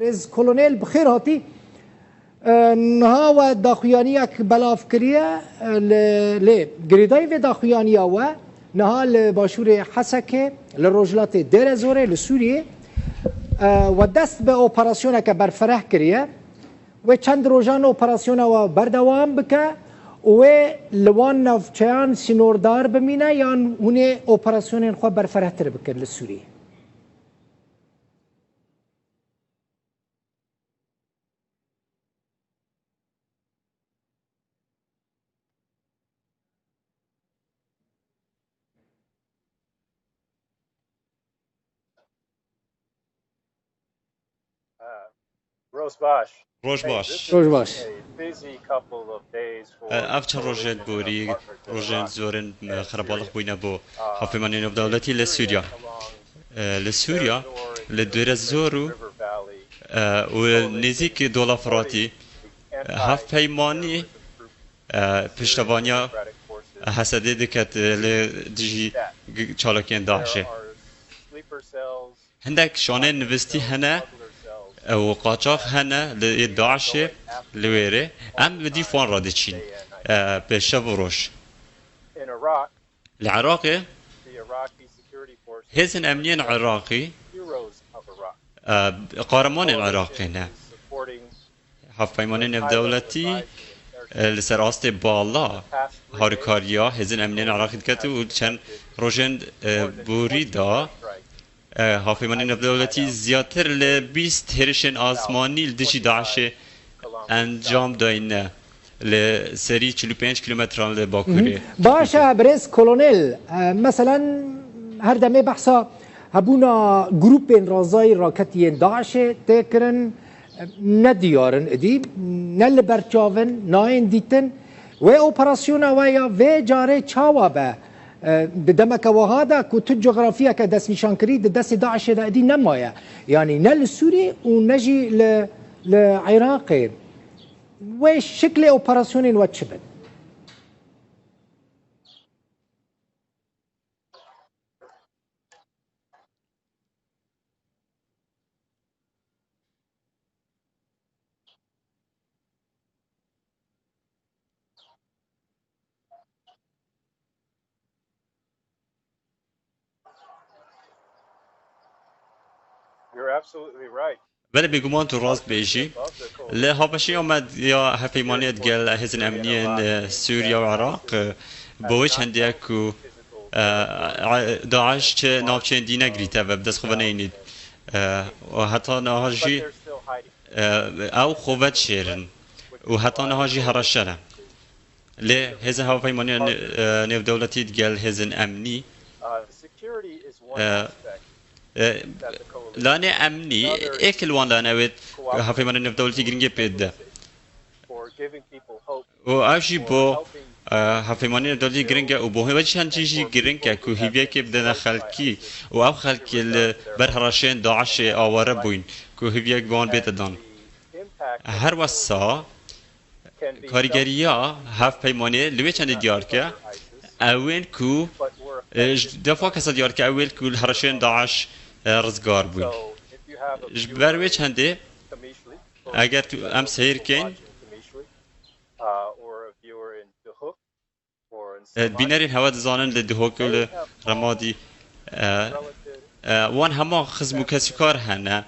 رز کلونل بخیر هاتی نها و داخویانی که بلاف کریه ل گریدای و داخویانی و نها لباشور حسکه لروجلات دیر زوره لسوریه و دست به اپراسیون که برفره کریه و چند روزان اپراسیون و بردوام بکه و لوان نفچیان سینور دار بمینه یا هونه اپراسیون خو برفره تر بکر لسوریه. روز باش. اف چند روزت بوری روزن زورن خرابالخ بوینه بو هفمانی دولتی لسوریا لدور زورو و نزیک دولا فراتی هفپیمانی پشتوانیا حسده دکت لدیجی چالاکین داعشه هندک شانه نوستی هنه و قاچاق هنه لداعشه لویره ام بدی فان را دچین به شب و روش العراق هزن امنین عراقی قارمان العراقی نه هفپیمانی دولتی لسر آست بالا هارکاریا هزن امنین عراقی دکت و چند روشن بوری دا هافیمانی دولتی زیادتر ل20 هرشن آسمانی لدشی داعش انجام داینه لسری 45 کیلومتر لباکوری باشه برز کلونل مثلا هر دمه بحثا هبونا گروپ رازای راکتیین داعش تکرن ندیارن ادی نل برچاون ناین دیتن و اپراسیون و جاره چاوابه دمك وهذا كنت جغرافيا كدس نشان كري دس داعش دي نمايا يعني نل سوري ونجي لعراقي وش شكل اوبراسيون واتشبن ولی بگمان تو راست بیشی له هاپشی آمد یا هفیمانیت گل هزن امنیین سوریا و عراق بویش هندیه کو داعش چه نافچین دینه گریته و بدست خوبه نینید و حتی نهاجی او خوبت شیرن و حتی نهاجی هرشره له هزن هفیمانی نیو دولتی گل هزن امنی لانه امنی اکل وان لانه وید هفیمان نف دولتی گرینگی پیدا و آشی با هفیمان نف دولتی گرینگه و با هیچ چیزی گرینگه که هیچ کی بدن خالقی و آب خالقی برهرشین داعش آواره بوین که هیچ وان بیتدان هر وسا کارگریا هفیمانی لوی چند دیار که اول کو دفعه کس دیار که اول کو هرشین داعش رزگار بوین بروی چنده اگر تو ام سیر کن بینرین هوا دزانن لدهوکل رمادی وان هما خزم و کسی کار هنه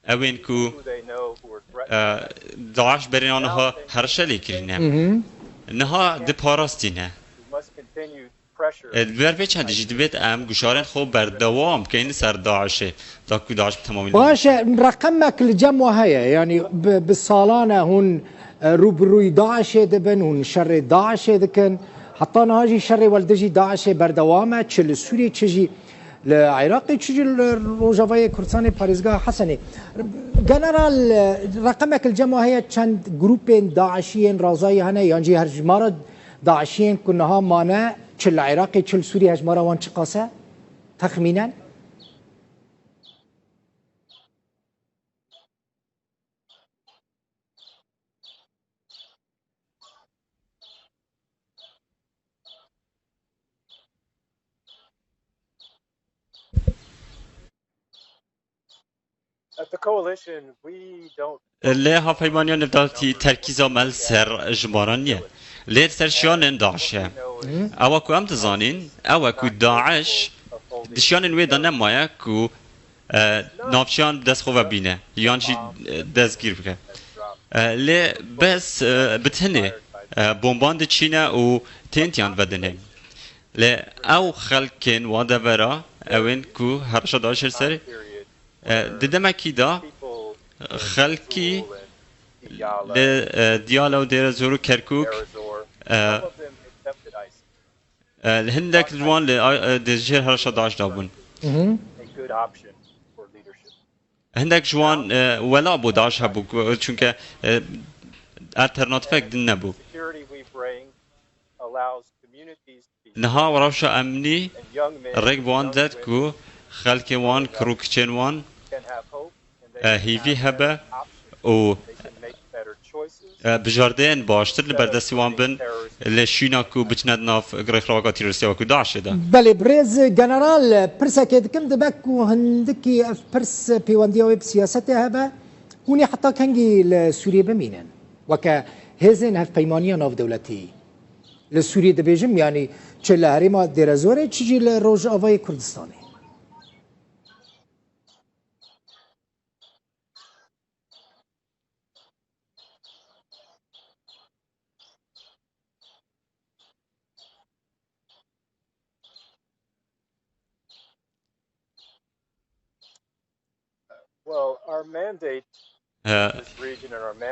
اوین کو داعش برین آنها هرشلی کرینه نها ده پاراستی نه بروی چندی جدی بیت ام گوشارن خوب بردوام که این سر داعشه تا که داعش تمامی باشه رقمك الجمع هيا يعني بالصالانة هون روبروي داعش دبن هون شر داعش دكن حطانا هاجي شر والدجي داعش بردوامه تشل سوري تشجي العراقي تشجي الروجافاي كردستاني باريزغا حسني جنرال رقمك الجمع هيا چند جروبين داعشيين رازاي هنا يعني هرجمارة داعشيين كنها مانا چل عراقي چل سوري هجمارة وان چقاسه تخمينا At the coalition, we don't لی هفپیمانیان نفداتی ترکیز عمل سر جمارانیه لی سرشیان داعشه او کو ام تزانین او کو داعش دشیان نوی دانه مایه کو نافشان دست خوب بینه یانشی دست گیر بکه لی بس بتنه بمباند چینه و تینتیان بدنه لی او خلکن واده برا اوین کو هرشا داشر سر دیدم کی دا خلکی دیالو دیر زورو کرکوک هندک جوان دجیر هرشا داشت دابون هندک جوان ولا بو داشت هبو چونکه الترناتیفک دن نبو نها وراوشا امنی رگ بوان داد کو خلکی وان کروکچن وان هیوی هبه و بجاردین باشتر لبردستی وان بن لشینا کو بچند ناف گریخراواتی روسیا و کو داعش ده بله برز جنرال پرسا که دکم دبک و هندکی اف پرس پیوندیوی بسیاسته هبه هونی حتی کنگی لسوریه بمینن وکه هزین هف پیمانی ناف دولتی لسوریه دبیجم یعنی چه لحریما دیرزوره چیجی لروج آوای کردستانی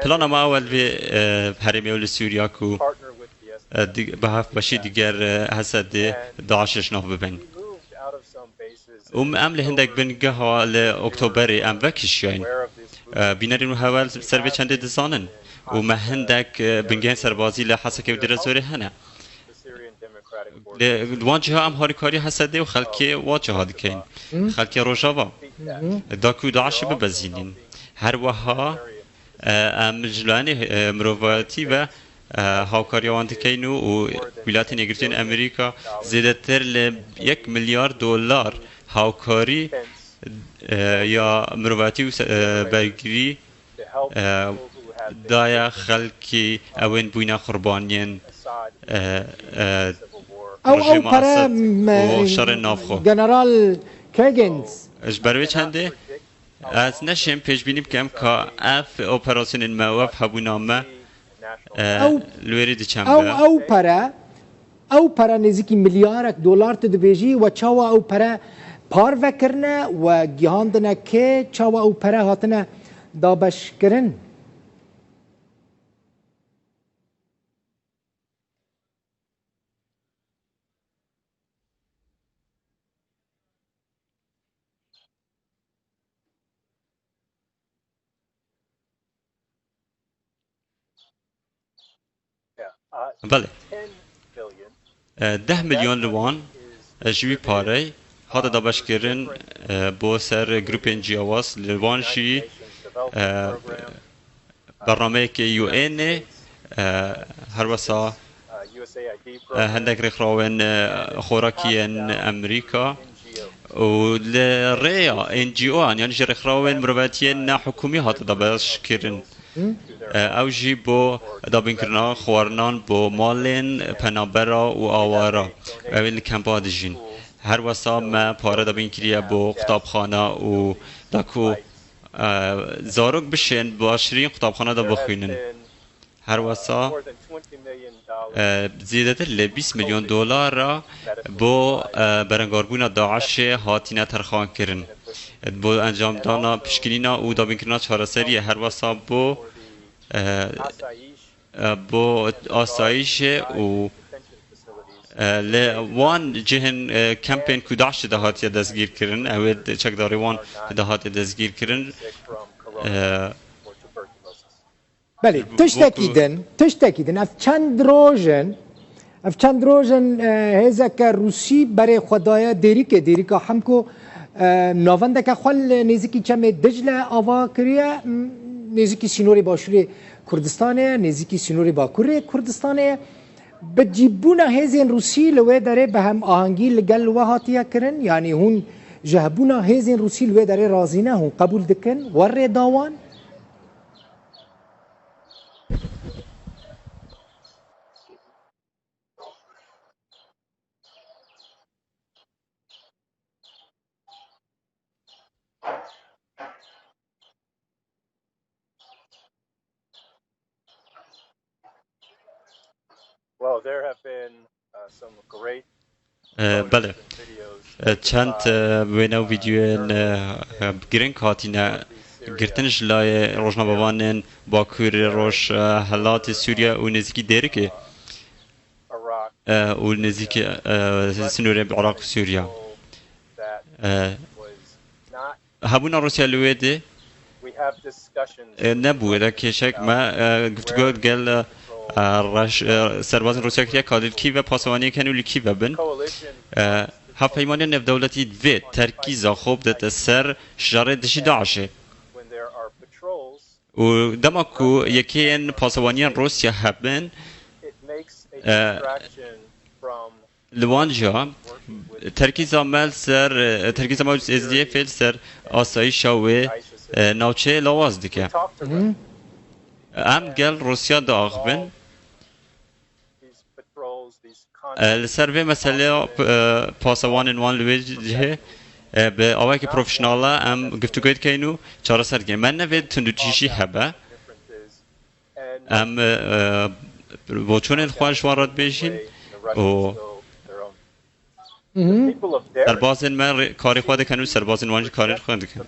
پلان ما اول به حریم اول سوریا کو به هفت باشی دیگر حسد داعشش ناف ببین ام لهندک بنگه ها لاکتبر ام وکشیان بینرین و حوال سر به چند دزانن و ما هندک بنگه سربازی لحسه که در زوره هنه واجه ام هاریکاری حسده و خلکی واجه ها دکین خلکی روجاوا داکو داعش ببزینین هر وها ام جلانی مروفاتی و هاوکاری وانتکین و ولایت نیگریتین امریکا زیادتر ل $1 میلیارد هاوکاری یا مروفاتی و برگری دایا خلکی اوین بوینا قربانیان او پره جنرال کاگینز اجبروی چنده از نشیم پیش بینیم که اف اپراسیون موف هبونامه لوری دی چنبه او پره نزدیکی $1 تدبیجی و چاوا او پره پار وکرنه و گیهاندنه که چاوا او پره هاتنه دابش کرن بله 10 میلیون لوان جوی پاره هادا دابش کرن با سر گروپ NGOs لوان شی برنامه که UN هر وسا هندک رخراون خوراکیین امریکا و لریا NGO یعنی رخراون مرواتیین نه حکومی هادا دابش کرن او جی بو دابین کرنا خوارنان بو مالین پنابرا و آوارا اوین کمپا دجین هر وسا ما پاره دابین کریا بو خطابخانه و داکو زاروک بشین با 20 خطابخانه دا بخوینن هر وسا زیادتر $20 میلیون بو برنگاربونا داعش هاتینا ترخان کرن بو انجام دانا پشکنینا و دابین کرنا چهارسری هر وسا بو آسایش و وان جهن کمپین کوداش دهاتی دستگیر کرن اوید چکداری وان دهاتی دستگیر کرن بله تشتاکیدن اف چند روژن هزا که روسی برای خدای دیریکا همکو ناونده که خال نزیکی چمه دجله آوا کریه نزیکی سینوری باشوری کردستانه نزیکی سینوری باکوری کردستانه بجیبونا هزین روسی لوه داره به هم آهنگی لگل و هاتیه کرن یعنی هون جهبونا هێزên رووسی لێ دەرێ رازی نەهون قبول دکن وەڕێ داوان Well, there have been some great بله چند وینا ویدیوین گرین کاتینا گرتنش لای روزنامه‌وانان باکور روش حالات سوریه و نزدیکی دیرکه و نزدیک سنور عراق و سوریه هبونا روسیا لویده نبوده که شک ما گفتگو گل سرباز روسیا که کادر کی و پاسوانی کنولی کی و بن هفپیمانی نف دولتی دوی ترکیز خوب دت سر شجره دشی داعشه و دماکو یکی این پاسوانی روسیا هبن لوانجا ترکیز عمل سر ترکیز عمل ازدیه فیل سر آسایش و ناوچه لواز دیگه ام گل روسیا داغ بن لسر به مسئله پاسوان وان لویجه به آوای که پروفشناله ام گفتگوید که اینو چاره سر گیم من نوید تندوچیشی هبه ام بچون الخوان شوارد بیشین و سربازین من کاری خواهد کنو سربازین وانج کاری خواهد کن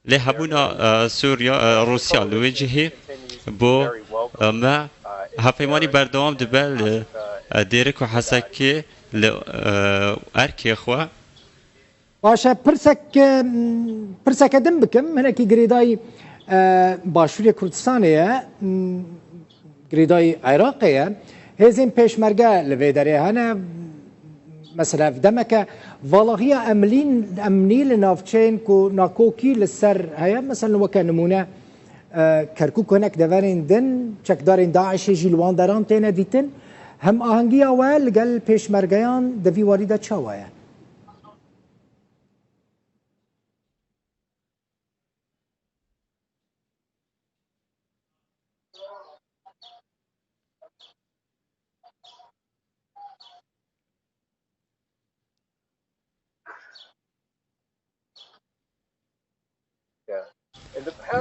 لی هبونا سوریا روسیا لویجه بو ما هفپیمانی بردوام دبل دیرک و حسکی ارکی خوا باشه پرسک دم بکم هنکی گریدای باشوری کردستانیه گریدای عراقیه هزین پیشمرگه لوی داره هنه مثلا دمك والله امني لنافچين كو ناكوكي للسر هيا مثلا وكان نمونه كركوك هناك دفارين دن چك دارين داعش جيلوان داران تينا ديتن هم آهنگي اول قال پیشمرگيان دفي واريدا چاوايا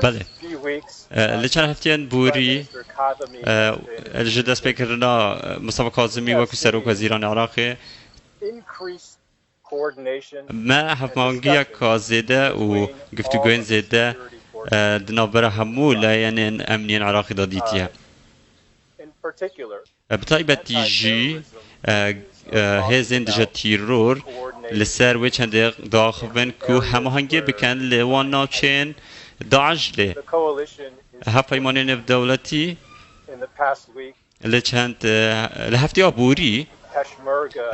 بله لچن هفتین بوری الجداس بکرنا مصطفى کاظمی و کسروک وزیران عراق ما هفمانگی کازیده و گفتگوین زیده دنابره همو لاین امنین عراقی دادیتیه بطایبتی جی هزین دجا تیرور لسر و چند داخبن که هماهنگی بکن لوان ناچین داعش له هفپیمانی نف دولتی لچند لهفتی آبوری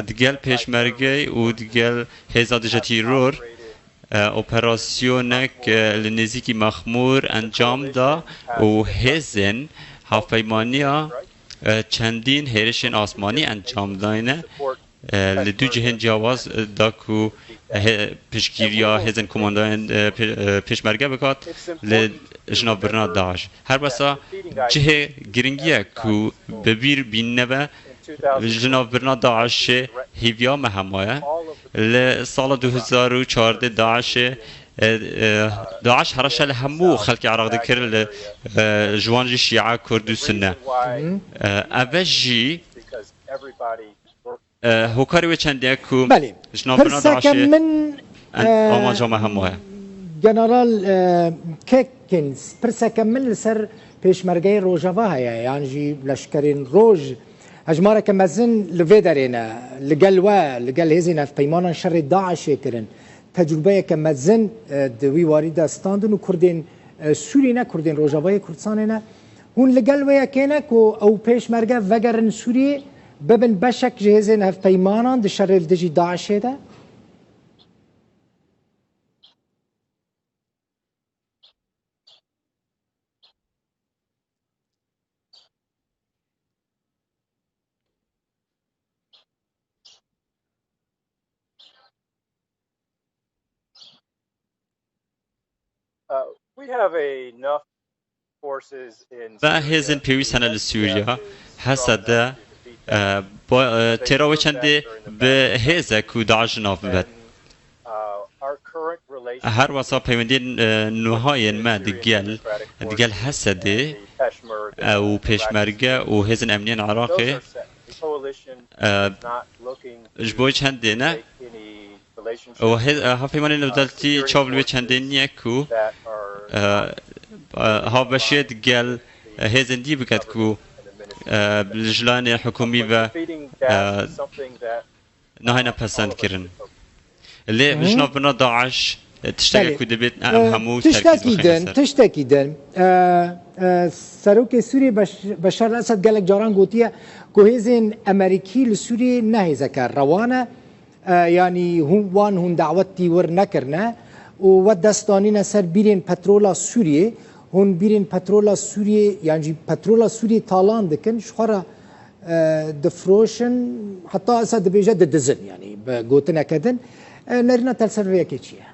دیگل پیشمرگه و دیگل هزاد جتیرور اپراسیونک لنزیکی مخمور انجام دا و هزن هفپیمانی چندین هرشن آسمانی انجام داینه لدو جهن جواز دا کو پشگیریا هزن کماندان پیشمرگه بکات لجناب برنا داعش هر بسا جه گرنگیه کو ببیر بین نبه جناب برنا داعش هیویامه همایه لسال 2014 داعش هرش همو خلق عراق دکر لجوانج شیعه کرد و سنه اوجی هوکاری و چندی کو جناب برنا داعش آمان جامعه هموه جنرال كيكنز برسك من لسر پیشمرگه روجاوا هيا يعني جي لشكرين روج هجمارة كمزن لفيدرينا لقل هزينا في بيمانا شر داعش كرن تجربة كمزن دوي واردة ستاندن وكردين سورينا كردين روجاوا كردستاننا هون لقل ويا كينك او پیشمرگه وگرن سوري ببن بشك جهزين في بيمانا دي شر دجي داعش ده We have enough forces in و هزن پیویست هنه لسوریا حسده با تراوی چنده به هزه که داعش ناف بد هر واسا پەیوەندیên نوهایên me digel hesede û pêşmerge û hêzên emniyên Iraqê ji bo çendê ne û hevpeymanên navdewletî çav li wê çendê niye ku havbeşiyê digel hêzên dî biket ku li jilanê hikûmî ve nahêne pesendkirin lê jinav bina Daeş تشتكي كده بيت همو تشتكي دن سروك سوري بشار الاسد قالك جاران قوتيه كوهيزن امريكي لسوري نهي ذكر روانه يعني هون دعوتي ور نكرنا ودستانينا سر بيرين بترولا سوري هون بيرين بترولا سوري يعني بترولا سوري طالان دكن شخرا دفروشن حتى اسد بيجد دزن يعني قوتنا كدن نرنا تلسرفيا كيتشيه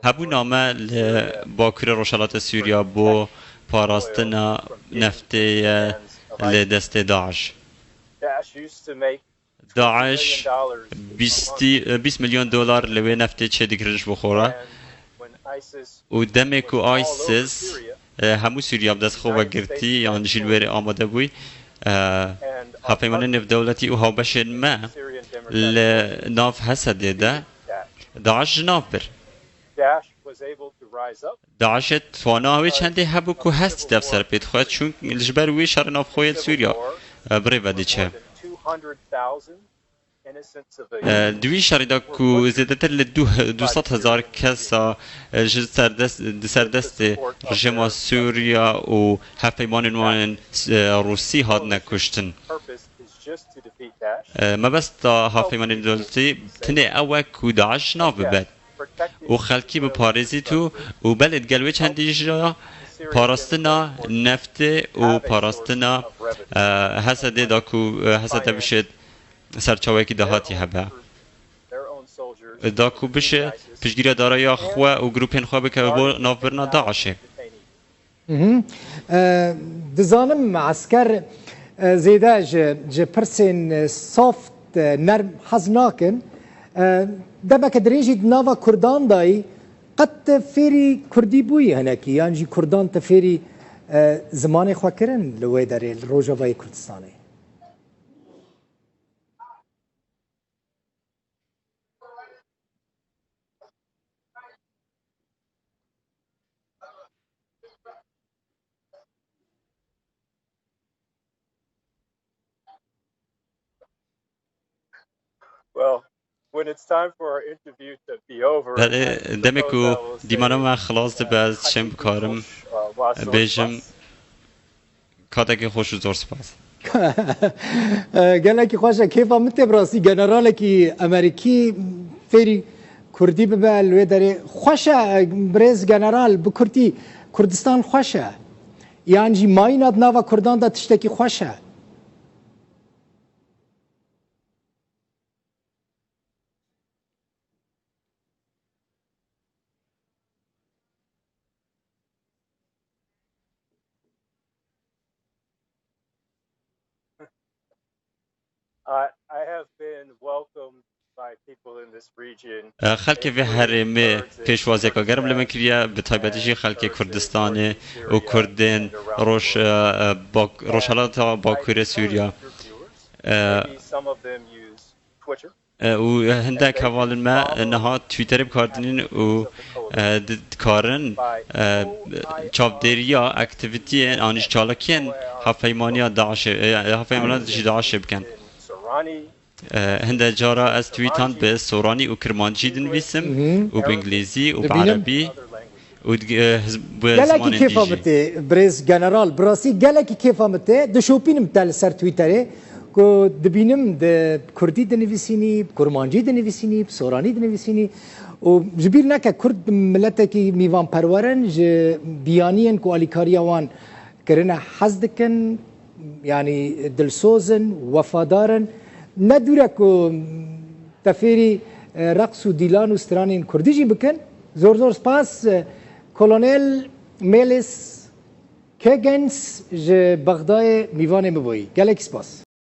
هبو نامه لباکر روشالات سوریا بو پاراستنا نفته لدست داعش داعش 20 میلیون دلار لوی نفته چه دیگرش بخوره و دمه که آیسیس همو سوریا بدست خوبه گرتی یعنی جلوری آماده بوی هفیمان نف دولتی و هاوبشن ما لناف حسده ده داعش جناب بر داعش توانا هوی چنده هبو که هستی دفسر پید خواهد چون لجبر وی شر ناف خوید سوریا بری وده چه دوی شریدا که زیده تر ل200 هزار کسا سردست رژیم سوریا و هفیمان نوان روسی هاد نکشتن ما بس تا هفیمان دولتی تنه اوه که داعش ناف ببد و خلکی به پارزی تو و بلد گلوه چندی جا پاراستنا نفت و پاراستنا حسده دا که حسده بشد سرچاوه که دهاتی هبه دا که بشه پشگیره داره یا خواه و گروپین خواه بکه بو ناف برنا داعشه دزانم عسكر زيدا جي برسن سوفت نرم حزناكن دبك دريجي نافا كردان داي قد فيري كردي بوي هناك يعني جي كردان تفيري زماني خواكرن لوي داري الروجافاي كردستاني When it's time for our interview to be over, دمكو ديمانا ما خلاص باز شم بكارم بيجم كاتاكي خوش زور سپاس gelek خوشا كيفا متى براسي جنرالكي امريكي فيري كردي ببال ويدري خوشا بريز جنرال بكردي كردستان خوشا يعني جي ماينات نافا كردان دا تشتكي خوشا I have been welcomed by people in this region. خلک به هرم پیشوازی که گرم لمکریا به تایبەتیشی خلک کردستان و کردن روشالات باکوری سوریا و هندک حوال ما نها تویتر بکاردنین و کارن چاودریا اکتیویتی آنش چالاکین هفیمانیا داعش هفیمانات داعش بکن هنده جارا از تویتان به سورانی و کرمانجی دنویسم و به انگلیزی و به عربی و به زمان دیجی کیف آمده برز جنرال براسی گلکی کیف آمده دشوپینم تل سر تویتره که دبینم ده کردی دنویسینی کرمانجی دنویسینی سورانی دنویسینی و جبیر نکه کرد ملت کی میوان پرورن ج بیانین کو الیکاریا وان کرنا حزدکن يعني دلسوزن وفادارن ندوره کو تفیری رقص و دیلان و سترانین کردیجی بکن زور سپاس کلونل میلز کگنز ج بغدای میوان مبوی گلک سپاس